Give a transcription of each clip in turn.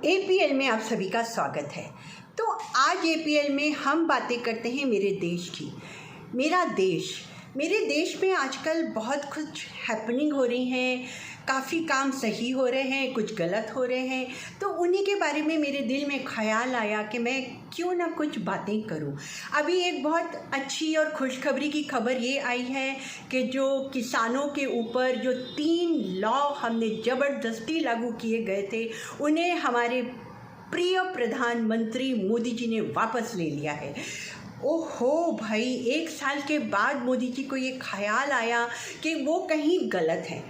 APL में आप सभी का स्वागत है। तो आज एपीएल में हम बातें करते हैं मेरे देश की। मेरे देश में आजकल बहुत कुछ हैपनिंग हो रही हैं, काफ़ी काम सही हो रहे हैं, कुछ गलत हो रहे हैं। तो उन्हीं के बारे में मेरे दिल में ख्याल आया कि मैं क्यों ना कुछ बातें करूं। अभी एक बहुत अच्छी और खुशखबरी की खबर ये आई है कि जो किसानों के ऊपर जो 3 लॉ हमने ज़बरदस्ती लागू किए गए थे, उन्हें हमारे प्रिय प्रधानमंत्री मोदी जी ने वापस ले लिया है। ओहो भाई, 1 साल के बाद मोदी जी को ये ख्याल आया कि वो कहीं गलत है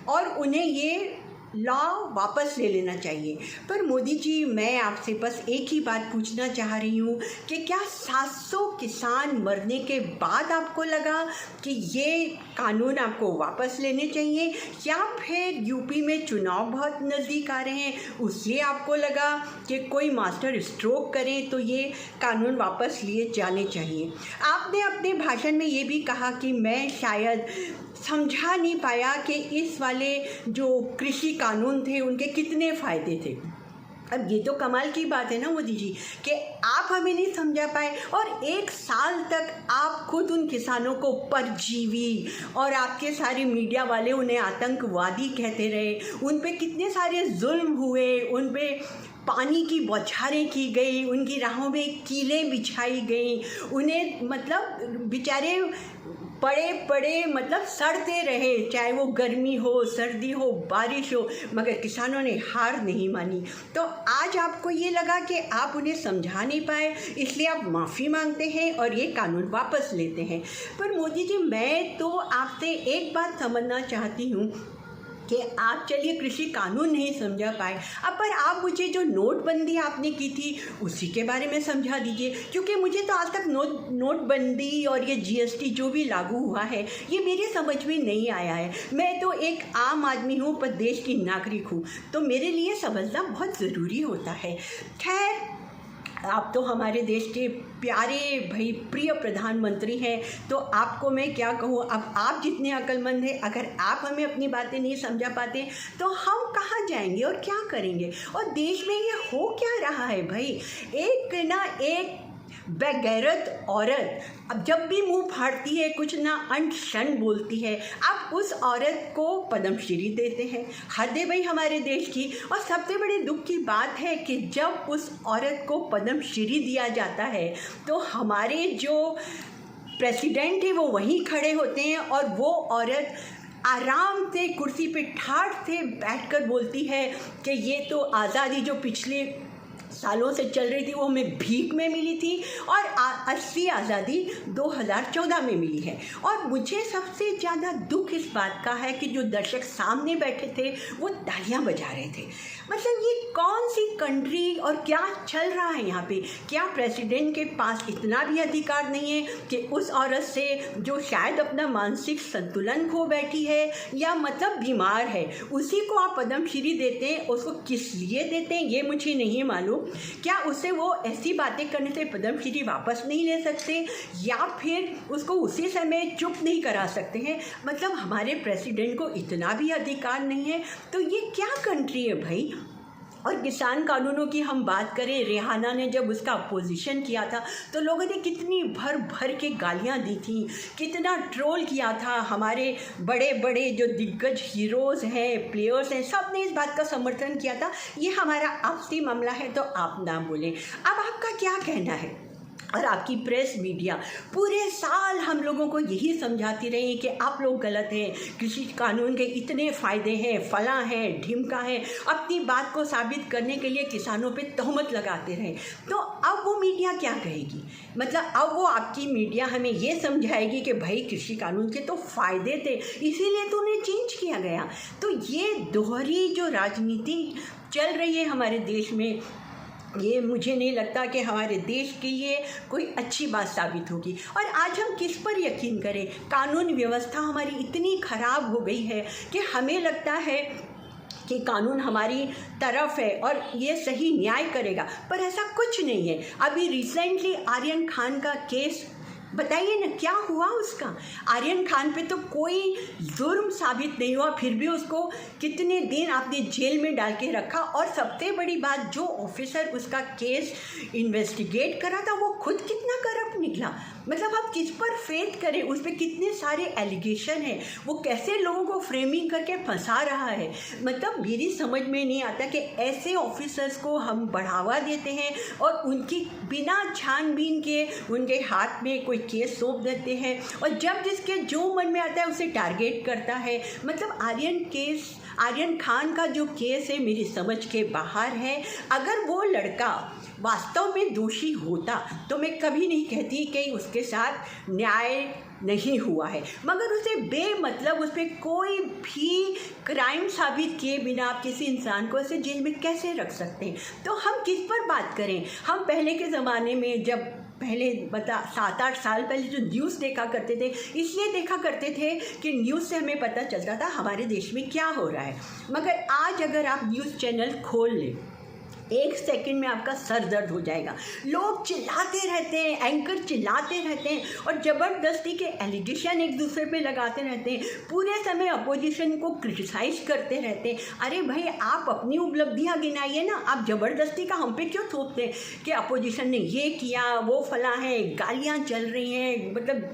और उन्हें ये लॉ वापस ले लेना चाहिए। पर मोदी जी, मैं आपसे बस एक ही बात पूछना चाह रही हूँ कि क्या 700 किसान मरने के बाद आपको लगा कि ये कानून आपको वापस लेने चाहिए, या फिर यूपी में चुनाव बहुत नज़दीक आ रहे हैं उसलिए आपको लगा कि कोई मास्टर स्ट्रोक करें तो ये कानून वापस लिए जाने चाहिए? आपने अपने भाषण में ये भी कहा कि मैं शायद समझा नहीं पाया कि इस वाले जो कृषि कानून थे उनके कितने फ़ायदे थे। अब ये तो कमाल की बात है ना मोदी जी, कि आप हमें नहीं समझा पाए और 1 साल तक आप खुद उन किसानों को परजीवी और आपके सारे मीडिया वाले उन्हें आतंकवादी कहते रहे। उन पे कितने सारे जुल्म हुए, उन पे पानी की बौछारें की गई, उनकी राहों में कीलें बिछाई गई, उन्हें मतलब बेचारे पड़े मतलब सड़ते रहे, चाहे वो गर्मी हो, सर्दी हो, बारिश हो, मगर किसानों ने हार नहीं मानी। तो आज आपको ये लगा कि आप उन्हें समझा नहीं पाए, इसलिए आप माफ़ी मांगते हैं और ये कानून वापस लेते हैं। पर मोदी जी, मैं तो आपसे एक बात समझना चाहती हूँ कि आप चलिए कृषि कानून नहीं समझा पाए, अब पर आप मुझे जो नोटबंदी आपने की थी उसी के बारे में समझा दीजिए, क्योंकि मुझे तो आज तक नोटबंदी और ये जीएसटी जो भी लागू हुआ है ये मेरे समझ में नहीं आया है। मैं तो एक आम आदमी हूँ पर देश की नागरिक हूँ, तो मेरे लिए समझना बहुत ज़रूरी होता है। खैर, आप तो हमारे देश के प्यारे भाई प्रिय प्रधानमंत्री हैं, तो आपको मैं क्या कहूँ। अब आप जितने अक्लमंद हैं, अगर आप हमें अपनी बातें नहीं समझा पाते तो हम कहाँ जाएंगे और क्या करेंगे। और देश में ये हो क्या रहा है भाई, एक ना एक बेगैरत औरत अब जब भी मुंह फाड़ती है कुछ ना अंट शंट बोलती है, आप उस औरत को पद्मश्री देते हैं। हद है भाई हमारे देश की। और सबसे बड़ी दुख की बात है कि जब उस औरत को पद्मश्री दिया जाता है तो हमारे जो प्रेसिडेंट है वो वहीं खड़े होते हैं और वो औरत आराम से कुर्सी पे ठाठ से बैठकर बोलती है कि ये तो आज़ादी जो पिछले सालों से चल रही थी वो हमें भीख में मिली थी और असली आज़ादी 2014 में मिली है। और मुझे सबसे ज़्यादा दुख इस बात का है कि जो दर्शक सामने बैठे थे वो तालियां बजा रहे थे। मतलब ये कौन सी कंट्री और क्या चल रहा है यहाँ पे? क्या प्रेसिडेंट के पास इतना भी अधिकार नहीं है कि उस औरत से जो शायद अपना मानसिक संतुलन खो बैठी है या मतलब बीमार है, उसी को आप पद्मश्री देते हैं? उसको किस लिए देते हैं ये मुझे नहीं मालूम। क्या उसे वो ऐसी बातें करने से पद्मश्री वापस नहीं ले सकते, या फिर उसको उसी समय चुप नहीं करा सकते हैं? मतलब हमारे प्रेसिडेंट को इतना भी अधिकार नहीं है, तो ये क्या कंट्री है भाई। और किसान कानूनों की हम बात करें, रिहाना ने जब उसका अपोजिशन किया था तो लोगों ने कितनी भर भर के गालियां दी थी, कितना ट्रोल किया था। हमारे बड़े बड़े जो दिग्गज हीरोज़ हैं, प्लेयर्स हैं, सब ने इस बात का समर्थन किया था। ये हमारा आपसी मामला है तो आप ना बोलें। अब आपका क्या कहना है? और आपकी प्रेस मीडिया पूरे साल हम लोगों को यही समझाती रही कि आप लोग गलत हैं, कृषि कानून के इतने फ़ायदे हैं, फला हैं, ढिमका है, अपनी बात को साबित करने के लिए किसानों पे तहमत लगाते रहे। तो अब वो मीडिया क्या कहेगी? मतलब अब वो आपकी मीडिया हमें ये समझाएगी कि भाई कृषि कानून के तो फ़ायदे थे इसीलिए तो उन्हें चेंज किया गया। तो ये दोहरी जो राजनीति चल रही है हमारे देश में, ये मुझे नहीं लगता कि हमारे देश के लिए कोई अच्छी बात साबित होगी। और आज हम किस पर यकीन करें? कानून व्यवस्था हमारी इतनी ख़राब हो गई है कि हमें लगता है कि कानून हमारी तरफ है और ये सही न्याय करेगा, पर ऐसा कुछ नहीं है। अभी रिसेंटली आर्यन खान का केस बताइए ना क्या हुआ उसका। आर्यन खान पे तो कोई जुर्म साबित नहीं हुआ, फिर भी उसको कितने दिन आपने जेल में डाल के रखा। और सबसे बड़ी बात, जो ऑफिसर उसका केस इन्वेस्टिगेट करा था वो खुद कितना करप्ट निकला। मतलब आप किस पर फेथ करें, उस पर कितने सारे एलिगेशन हैं, वो कैसे लोगों को फ्रेमिंग करके फंसा रहा है। मतलब मेरी समझ में नहीं आता कि ऐसे ऑफिसर्स को हम बढ़ावा देते हैं और उनकी बिना छानबीन के उनके हाथ में कोई केस सौंप देते हैं, और जब जिसके जो मन में आता है उसे टारगेट करता है। मतलब आर्यन खान का जो केस है मेरी समझ के बाहर है। अगर वो लड़का वास्तव में दोषी होता तो मैं कभी नहीं कहती कि उसके साथ न्याय नहीं हुआ है, मगर उसे बेमतलब उस पर कोई भी क्राइम साबित किए बिना आप किसी इंसान को ऐसे जेल में कैसे रख सकते हैं। तो हम किस पर बात करें। हम पहले के ज़माने में जब पहले 7-8 साल पहले जो न्यूज़ देखा करते थे, इसलिए देखा करते थे कि न्यूज़ से हमें पता चलता था हमारे देश में क्या हो रहा है। मगर आज अगर आप न्यूज़ चैनल खोल लें, 1 सेकंड में आपका सर दर्द हो जाएगा। लोग चिल्लाते रहते हैं, एंकर चिल्लाते रहते हैं और ज़बरदस्ती के एलिगेशन एक दूसरे पे लगाते रहते हैं, पूरे समय अपोजिशन को क्रिटिसाइज करते रहते हैं। अरे भाई, आप अपनी उपलब्धियां गिनाइए ना, आप ज़बरदस्ती का हम पे क्यों थोपते हैं कि अपोजिशन ने ये किया, वो फला है, गालियाँ चल रही हैं, मतलब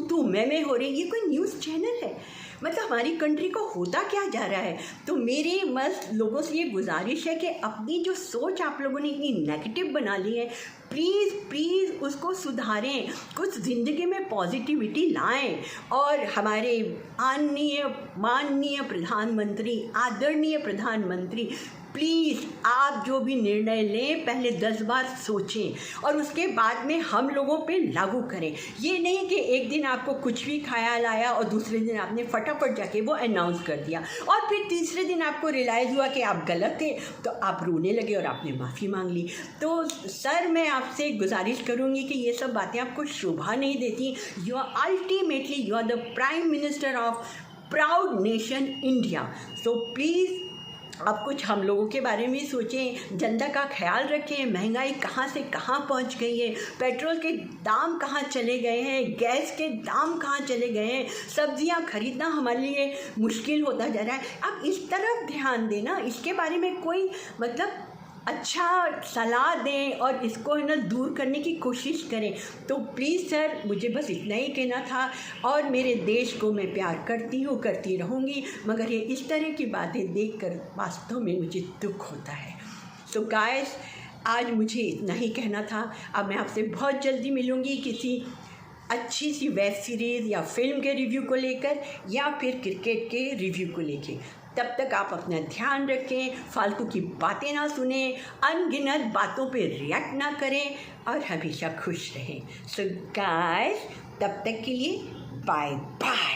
तू मैं हो रही। ये कोई न्यूज़ चैनल है? मतलब हमारी कंट्री को होता क्या जा रहा है। तो मेरी बस लोगों से ये गुजारिश है कि अपनी जो सोच आप लोगों ने इतनी नेगेटिव बना ली है, प्लीज़ उसको सुधारें, कुछ ज़िंदगी में पॉजिटिविटी लाएं। और हमारे माननीय प्रधानमंत्री, आदरणीय प्रधानमंत्री, प्लीज़ आप जो भी निर्णय लें पहले 10 बार सोचें और उसके बाद में हम लोगों पे लागू करें। ये नहीं कि एक दिन आपको कुछ भी ख्याल आया और दूसरे दिन आपने फटाफट जाके वो अनाउंस कर दिया और फिर तीसरे दिन आपको रियलाइज़ हुआ कि आप गलत थे, तो आप रोने लगे और आपने माफ़ी मांग ली। तो सर, मैं आपसे गुजारिश करूँगी कि ये सब बातें आपको शोभा नहीं देती। You are the prime minister of proud nation India. So please आप कुछ हम लोगों के बारे में सोचें, जनता का ख्याल रखें। महंगाई कहाँ से कहाँ पहुँच गई है, पेट्रोल के दाम कहाँ चले गए हैं, गैस के दाम कहाँ चले गए हैं, सब्जियाँ खरीदना हमारे लिए मुश्किल होता जा रहा है। आप इस तरफ ध्यान देना, इसके बारे में कोई मतलब अच्छा सलाह दें और इसको है ना दूर करने की कोशिश करें। तो प्लीज़ सर, मुझे बस इतना ही कहना था। और मेरे देश को मैं प्यार करती हूँ, करती रहूँगी, मगर ये इस तरह की बातें देखकर वास्तव में मुझे दुख होता है। सो गाइस, आज मुझे इतना ही कहना था। अब मैं आपसे बहुत जल्दी मिलूँगी किसी अच्छी सी वेब सीरीज़ या फिल्म के रिव्यू को लेकर या फिर क्रिकेट के रिव्यू को लेकर। तब तक आप अपना ध्यान रखें, फालतू की बातें ना सुने, अनगिनत बातों पे रिएक्ट ना करें और हमेशा खुश रहें। सो गाइस, तब तक के लिए बाय बाय।